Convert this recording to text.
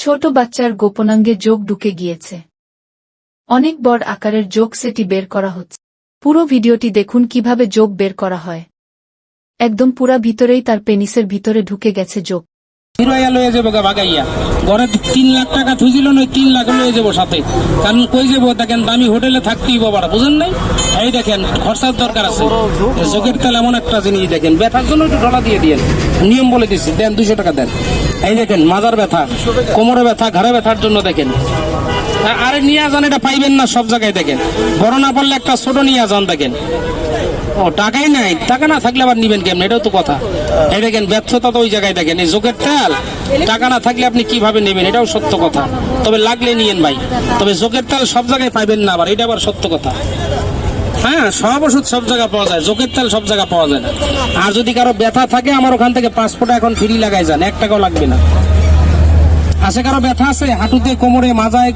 ছোট বাচ্চার গোপনাঙ্গে যোগ ঢুকে গিয়েছে। অনেক বড় আকারের যোগ, সেটি বের করা হচ্ছে। পুরো ভিডিওটি দেখুন কিভাবে যোগ বের করা হয়। একদম পুরা ভিতরেই তার পেনিসের ভিতরে ঢুকে গেছে যোগ। ঘরে 3 লাখ টাকা থুইছিল নয়, 3 লাখ লয়ে যাবো সাথে। কারণ কই যাবো দেখেন, দামি হোটেলে থাকতেই বাবারা, বুঝেন নাই? এই দেখেন খরচার দরকার আছে। যোগের তেল এমন একটা জিনিস, দেখেন ব্যথার জন্য একটু ডলা দিয়ে দিয়েন, নিয়ম বলে দিচ্ছি, দেন 200 টাকা দেন। এই দেখেন মাজার ব্যথা, কোমরে ব্যথা, ঘাড়ে ব্যথার জন্য দেখেন। আরে নিয়ে যান, এটা পাইবেন না সব জায়গায়। দেখেন বড় না পারলে একটা ছোট নিয়ে যান। দেখেন ও টাকাই নাই, টাকা না থাকলে আবার নিবেন কেমন, এটাও তো কথা। এই দেখেন ব্যর্থতা তো ওই জায়গায়। দেখেন এই যোগের তেল, টাকা না থাকলে আপনি কিভাবে নেবেন, এটাও সত্য কথা। তবে লাগলে নিয়েন ভাই, তবে যোগের তেল সব জায়গায় পাইবেন না, আবার এটা আবার সত্য কথা। হ্যাঁ, সব ওষুধ সব জায়গায় পাওয়া যায়, যোগের তেল সব জায়গায় পাওয়া যায় না। আর যদি কারো ব্যথা থাকে, আমার ওখান থেকে 5 ফোঁটা এখন ফ্রি লাগাই যান, 1 টাকাও লাগবে না। আছে কারো ব্যথা আছে হাঁটুতে, কোমরে, মাজায়,